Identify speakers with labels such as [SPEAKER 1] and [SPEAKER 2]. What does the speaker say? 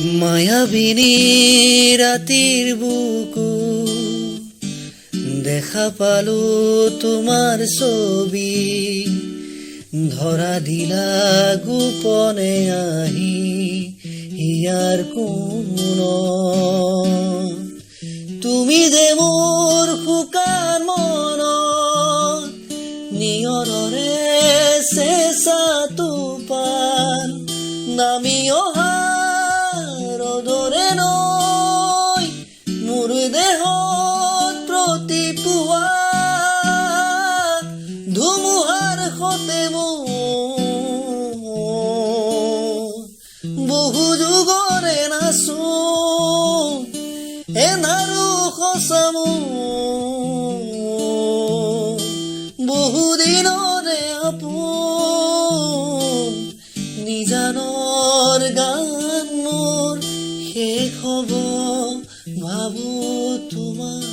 [SPEAKER 1] মায়াবিনী ৰাতিৰ বুকু দেখা পালো তোমাৰ ছবি ধৰা দিলা গোপনে আহি ইয়াৰ কোন তুমি যে মোৰ শুকান মনত নিয়ৰৰে চেঁচা টোপাল নামি অহা ৰ'দৰে নৈ মোৰ দেহত প্ৰতিপুৱা ধুমুহাৰ সতে বহু যুগৰে নাচো এনাৰো সঁচামো বহু দিনৰে আপোন নিজানৰ গান মোৰ শেষ হ'ব ভাবো তোমাৰ